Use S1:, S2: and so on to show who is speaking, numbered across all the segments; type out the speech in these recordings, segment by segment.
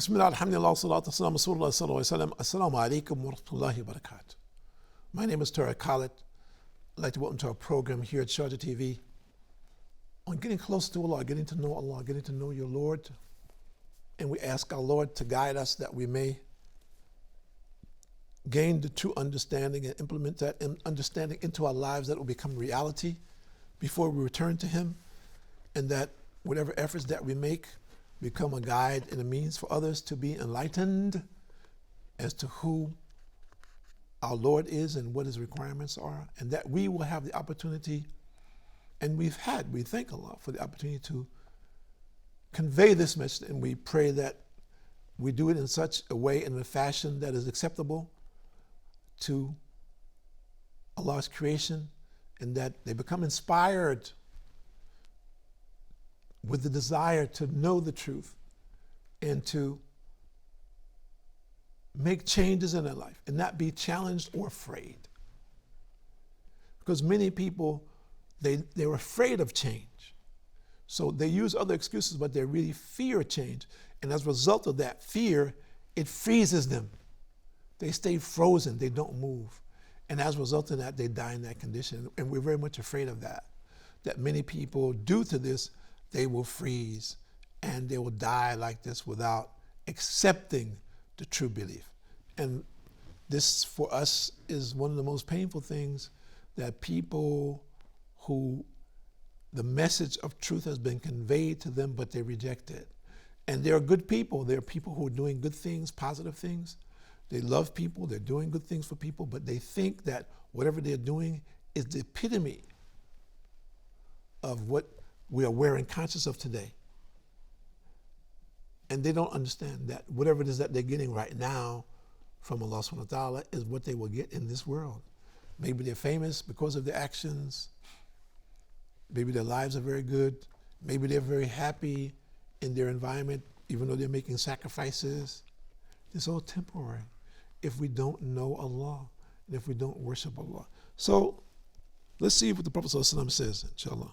S1: Bismillah, alhamdulillah, salatu wassalamu ala Rasulullah sallallahu alayhi wa sallam. Assalamu alaikum wa rahmatullahi wa barakatuh. My name is Tahir Khalid. I'd like to welcome to our program here at Sharjah TV on getting close to Allah, getting to know Allah, getting to know your Lord. And we ask our Lord to guide us that we may gain the true understanding and implement that understanding into our lives, that it will become reality before we return to Him, and that whatever efforts that we make become a guide and a means for others to be enlightened as to who our Lord is and what His requirements are, and that we will have the opportunity, and we thank Allah for the opportunity to convey this message, and we pray that we do it in such a way, in a fashion that is acceptable to Allah's creation, and that they become inspired with the desire to know the truth and to make changes in their life and not be challenged or afraid. Because many people, they're afraid of change. So they use other excuses, but they really fear change. And as a result of that fear, it freezes them. They stay frozen, they don't move. And as a result of that, they die in that condition. And we're very much afraid of that many people, due to this, they will freeze and they will die like this without accepting the true belief. And this, for us, is one of the most painful things, that people who the message of truth has been conveyed to them, but they reject it. And they're good people. They're people who are doing good things, positive things. They love people. They're doing good things for people, but they think that whatever they're doing is the epitome of what we are wearing conscious of today. And they don't understand that whatever it is that they're getting right now from Allah subhanahu wa ta'ala is what they will get in this world. Maybe they're famous because of their actions. Maybe their lives are very good. Maybe they're very happy in their environment, even though they're making sacrifices. It's all temporary if we don't know Allah and if we don't worship Allah. So let's see what the Prophet ﷺ says, inshallah.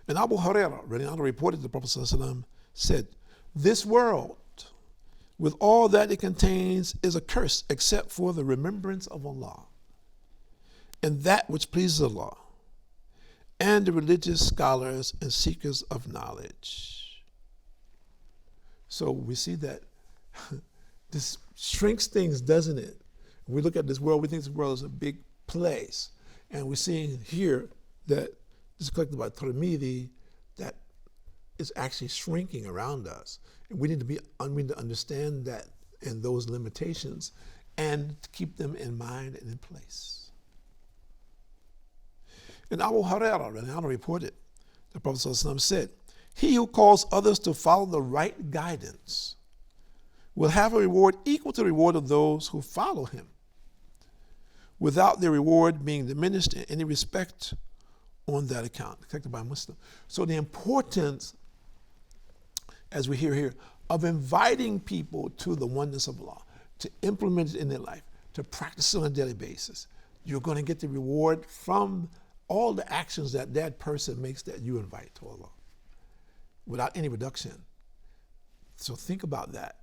S1: And Abu Hurairah reported the Prophet ﷺ said, "This world, with all that it contains, is a curse except for the remembrance of Allah and that which pleases Allah and the religious scholars and seekers of knowledge." So we see that this shrinks things, doesn't it? We look at this world, we think this world is a big place. And we're seeing here that this is collected by Tirmidhi, that is actually shrinking around us. And we need to understand that and those limitations and to keep them in mind and in place. And Abu Hurairah reported, the Prophet ﷺ said, "He who calls others to follow the right guidance will have a reward equal to the reward of those who follow him, without their reward being diminished in any respect on that account." Collected by a Muslim. So the importance, as we hear here, of inviting people to the oneness of Allah, to implement it in their life, to practice it on a daily basis. You're going to get the reward from all the actions that person makes that you invite to Allah, without any reduction. So think about that.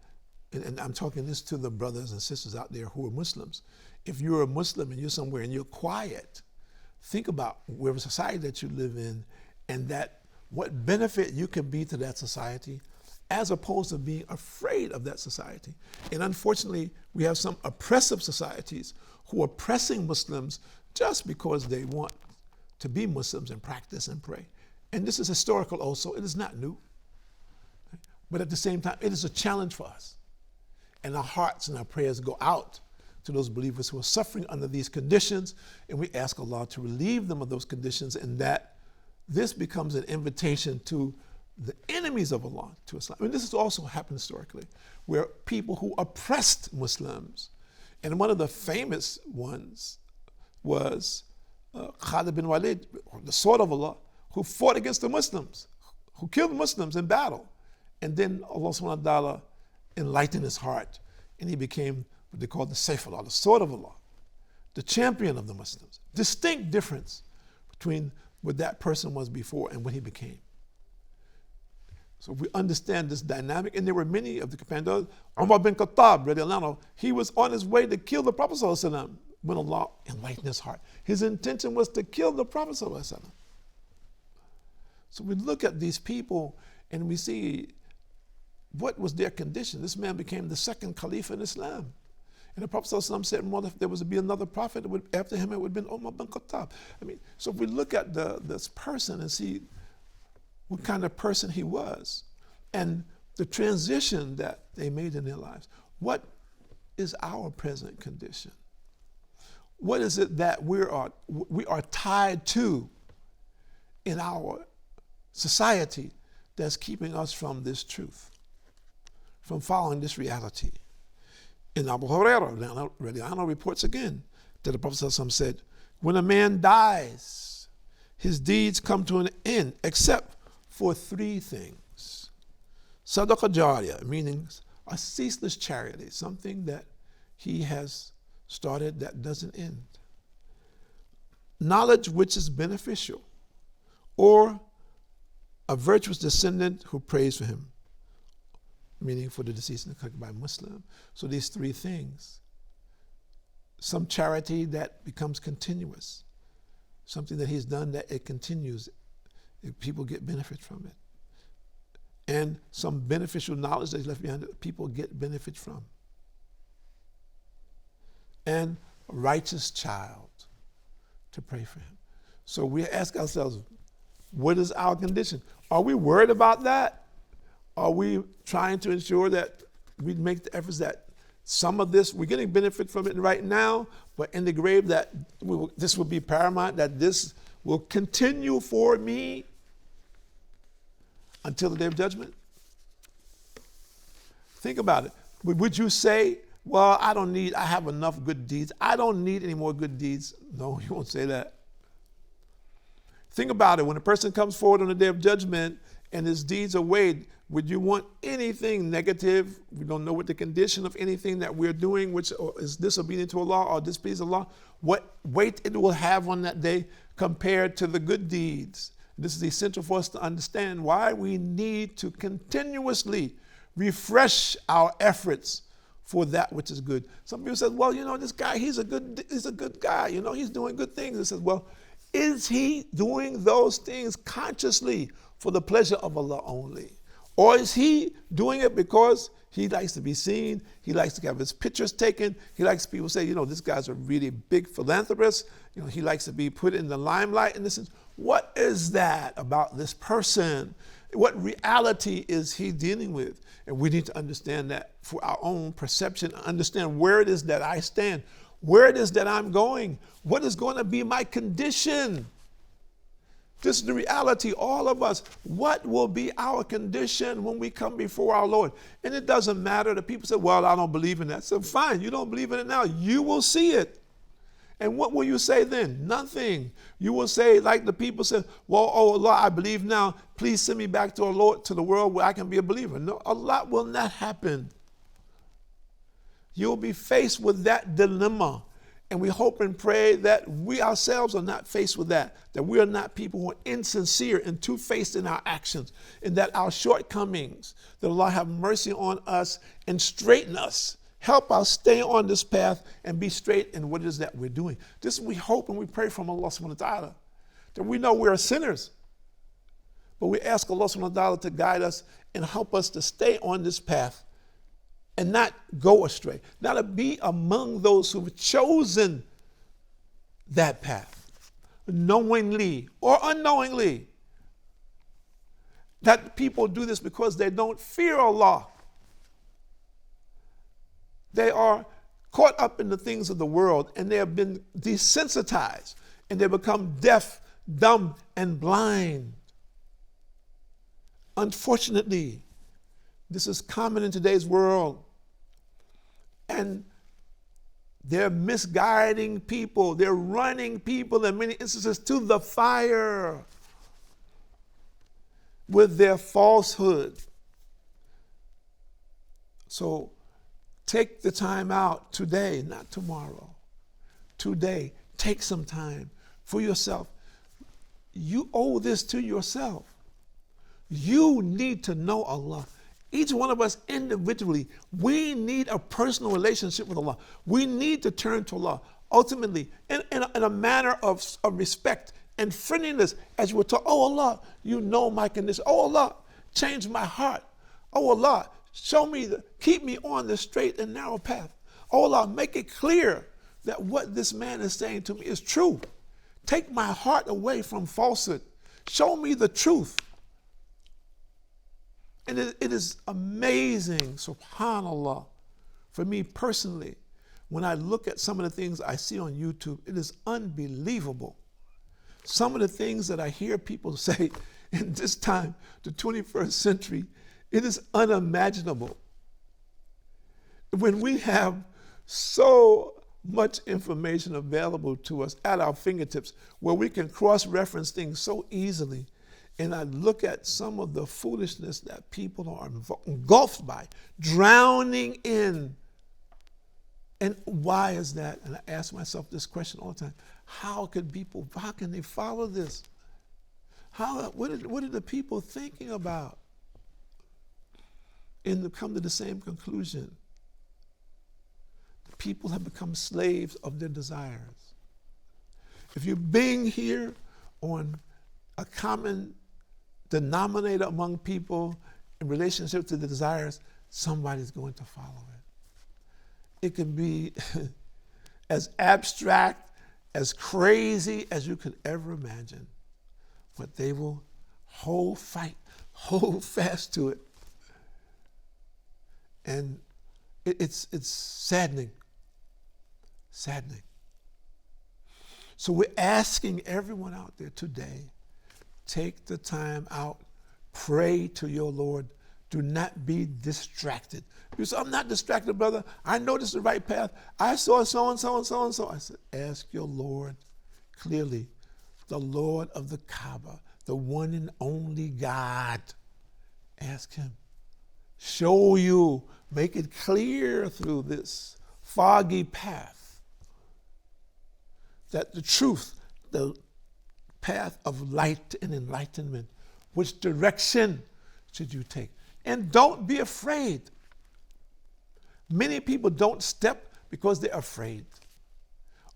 S1: And I'm talking this to the brothers and sisters out there who are Muslims. If you're a Muslim and you're somewhere and you're quiet, think about whatever society that you live in, and that what benefit you can be to that society, as opposed to being afraid of that society. And unfortunately, we have some oppressive societies who are oppressing Muslims just because they want to be Muslims and practice and pray. And this is historical also. It is not new. But at the same time, it is a challenge for us. And our hearts and our prayers go out to those believers who are suffering under these conditions, and we ask Allah to relieve them of those conditions, and that this becomes an invitation to the enemies of Allah, to Islam. I mean, this has also happened historically, where people who oppressed Muslims, and one of the famous ones was Khalid bin Walid, the sword of Allah, who fought against the Muslims, who killed Muslims in battle. And then Allah subhanahu wa ta'ala enlightened his heart, and he became what they call the Sayf Allah, the sword of Allah, the champion of the Muslims. Distinct difference between what that person was before and what he became. So we understand this dynamic, and there were many of the companions. Umar bin Khattab, radiallahu anhu, he was on his way to kill the Prophet sallallahu alaihi wasallam when Allah enlightened his heart. His intention was to kill the Prophet sallallahu alaihi wasallam. So we look at these people and we see what was their condition. This man became the second Caliph in Islam. And the Prophet ﷺ said, well, if there was to be another prophet, after him it would have been Umar bin Khattab. I mean, so if we look at this person and see what kind of person he was and the transition that they made in their lives, what is our present condition? What is it that we are tied to in our society that's keeping us from this truth, from following this reality? In Abu Hurairah reports again that the Prophet ﷺ said, when a man dies, his deeds come to an end except for three things. Sadaqah Jariyah, meaning a ceaseless charity, something that he has started that doesn't end. Knowledge which is beneficial, or a virtuous descendant who prays for him, meaning for the deceased by a Muslim. So these three things. Some charity that becomes continuous, something that he's done that it continues, people get benefit from it. And some beneficial knowledge that he's left behind that people get benefit from. And a righteous child to pray for him. So we ask ourselves, what is our condition? Are we worried about that? Are we trying to ensure that we make the efforts that some of this, we're getting benefit from it right now, but in the grave that this will be paramount, that this will continue for me until the day of judgment? Think about it. Would you say, well, I have enough good deeds. I don't need any more good deeds. No, you won't say that. Think about it. When a person comes forward on the day of judgment and his deeds are weighed, would you want anything negative? We don't know what the condition of anything that we're doing, which is disobedient to Allah or displeasing Allah, what weight it will have on that day compared to the good deeds. This is essential for us to understand why we need to continuously refresh our efforts for that which is good. Some people say, well, this guy, he's a good guy. He's doing good things. It says, well, is he doing those things consciously for the pleasure of Allah only? Or is he doing it because he likes to be seen, he likes to have his pictures taken, he likes people to say, this guy's a really big philanthropist, he likes to be put in the limelight. And this is, what is that about this person? What reality is he dealing with? And we need to understand that for our own perception, understand where it is that I stand, where it is that I'm going, what is going to be my condition. This is the reality, all of us. What will be our condition when we come before our Lord? And it doesn't matter. The people say, well, I don't believe in that. So fine, you don't believe in it now. You will see it. And what will you say then? Nothing. You will say, like the people said, well, oh Allah, I believe now. Please send me back to our Lord, to the world where I can be a believer. No, Allah will not happen. You'll be faced with that dilemma. And we hope and pray that we ourselves are not faced with that we are not people who are insincere and two-faced in our actions, and that our shortcomings, that Allah have mercy on us and straighten us, help us stay on this path and be straight in what it is that we're doing. This we hope and we pray from Allah subhanahu wa ta'ala, that we know we're sinners, but we ask Allah subhanahu wa ta'ala to guide us and help us to stay on this path and not go astray, not to be among those who've chosen that path, knowingly or unknowingly. That people do this because they don't fear Allah. They are caught up in the things of the world, and they have been desensitized, and they become deaf, dumb, and blind. Unfortunately, this is common in today's world. And they're misguiding people. They're running people in many instances to the fire with their falsehood. So take the time out today, not tomorrow. Today, take some time for yourself. You owe this to yourself. You need to know Allah. Each one of us individually, we need a personal relationship with Allah. We need to turn to Allah ultimately in a manner of respect and friendliness as we're taught. Oh Allah, you know my condition. Oh Allah, change my heart. Oh Allah, keep me on the straight and narrow path. Oh Allah, make it clear that what this man is saying to me is true. Take my heart away from falsehood. Show me the truth. And it is amazing, subhanAllah, for me personally, when I look at some of the things I see on YouTube, it is unbelievable. Some of the things that I hear people say in this time, the 21st century, it is unimaginable. When we have so much information available to us at our fingertips, where we can cross-reference things so easily, and I look at some of the foolishness that people are engulfed by, drowning in. And why is that? And I ask myself this question all the time. How can they follow this? What are the people thinking about? And come to the same conclusion. The people have become slaves of their desires. If you're being here on a common denominator among people in relationship to the desires, somebody's going to follow it. It can be as abstract, as crazy as you could ever imagine, but they will hold fast to it. And it's saddening. So we're asking everyone out there today, take the time out, pray to your Lord. Do not be distracted. You say, I'm not distracted, brother. I know this is the right path. I saw so-and-so and so-and-so. I said, ask your Lord clearly, the Lord of the Kaaba, the one and only God. Ask him. Show you, make it clear through this foggy path that the truth, the path of light and enlightenment, which direction should you take? And don't be afraid. Many people don't step because they're afraid.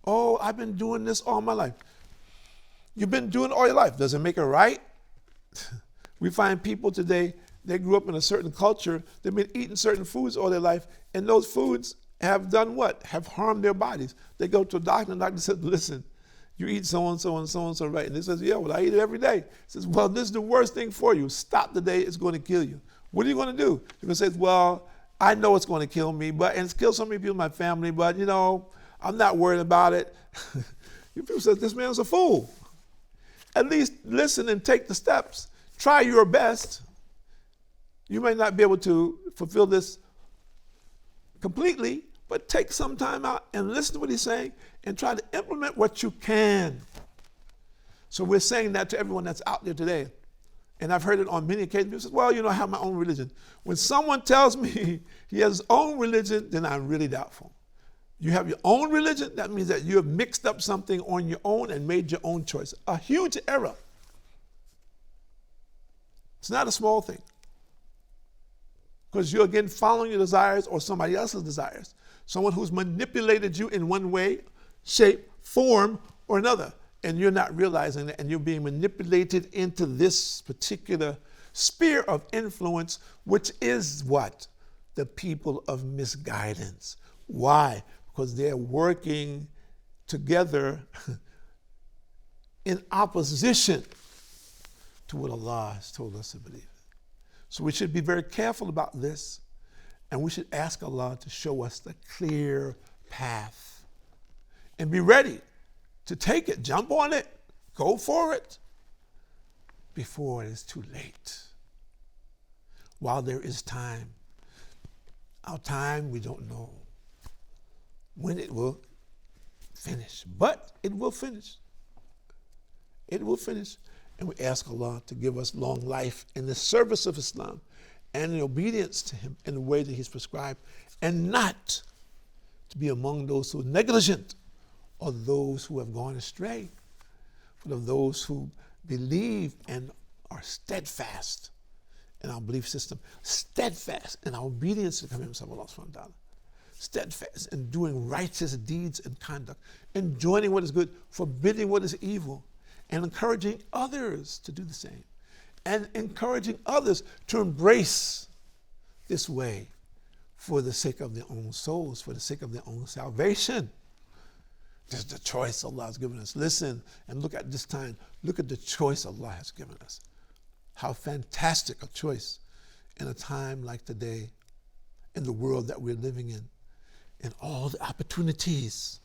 S1: Oh, I've been doing this all my life. You've been doing it all your life. Does it make it right? We find people today, they grew up in a certain culture, they've been eating certain foods all their life, and those foods have done what? Have harmed their bodies. They go to a doctor, and the doctor says, listen, you eat so-and-so and so-and-so, right? And they says, yeah, well, I eat it every day. He says, well, this is the worst thing for you. Stop today, it's going to kill you. What are you going to do? You're going to say, well, I know it's going to kill me, and it's killed so many people in my family, but, I'm not worried about it. People say, this man's a fool. At least listen and take the steps. Try your best. You may not be able to fulfill this completely, but take some time out and listen to what he's saying and try to implement what you can. So we're saying that to everyone that's out there today. And I've heard it on many occasions. People say, well, I have my own religion. When someone tells me he has his own religion, then I'm really doubtful. You have your own religion, that means that you have mixed up something on your own and made your own choice. A huge error. It's not a small thing. Because you're again following your desires or somebody else's desires. Someone who's manipulated you in one way, shape, form, or another. And you're not realizing that, and you're being manipulated into this particular sphere of influence, which is what? The people of misguidance. Why? Because they're working together in opposition to what Allah has told us to believe. So we should be very careful about this, and we should ask Allah to show us the clear path and be ready to take it, jump on it, go for it before it is too late. While there is time. Our time, we don't know when it will finish, but it will finish. It will finish. And we ask Allah to give us long life in the service of Islam and in obedience to him in the way that he's prescribed, and not to be among those who are negligent or those who have gone astray, but of those who believe and are steadfast in our belief system, steadfast in our obedience to the commandments of Allah subhanahu wa ta'ala, steadfast in doing righteous deeds and conduct, enjoining what is good, forbidding what is evil, and encouraging others to do the same, and encouraging others to embrace this way for the sake of their own souls, for the sake of their own salvation. This is the choice Allah has given us. Listen and look at this time. Look at the choice Allah has given us. How fantastic a choice in a time like today, in the world that we're living in, and all the opportunities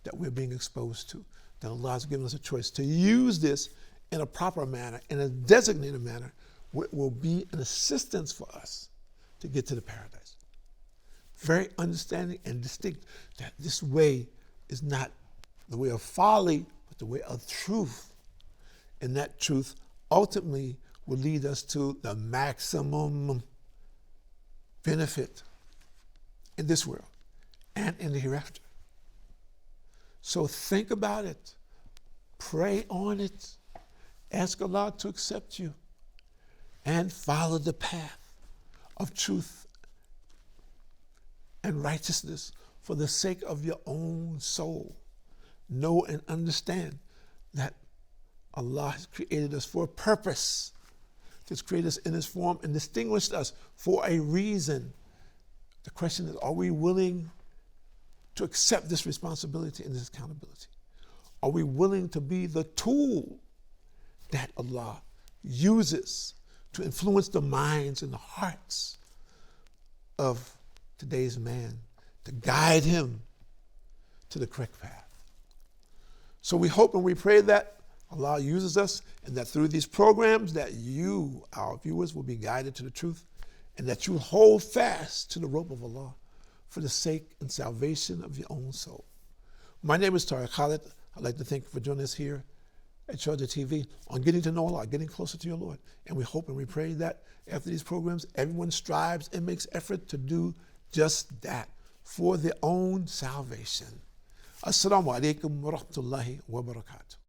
S1: that we're being exposed to, that Allah has given us a choice to use this in a proper manner, in a designated manner, where it will be an assistance for us to get to the paradise. Very understanding and distinct that this way is not the way of folly, but the way of truth. And that truth ultimately will lead us to the maximum benefit in this world and in the hereafter. So think about it. Pray on it. Ask Allah to accept you and follow the path of truth and righteousness for the sake of your own soul. Know and understand that Allah has created us for a purpose. He's created us in His form and distinguished us for a reason. The question is, are we willing to accept this responsibility and this accountability? Are we willing to be the tool that Allah uses to influence the minds and the hearts of today's man, to guide him to the correct path? So we hope and we pray that Allah uses us, and that through these programs that you, our viewers, will be guided to the truth, and that you hold fast to the rope of Allah for the sake and salvation of your own soul. My name is Tahir Khalid. I'd like to thank you for joining us here at Sharjah TV on getting to know Allah, getting closer to your Lord. And we hope and we pray that after these programs, everyone strives and makes effort to do just that for their own salvation. Assalamu alaikum wa rahmatullahi wa barakatuh.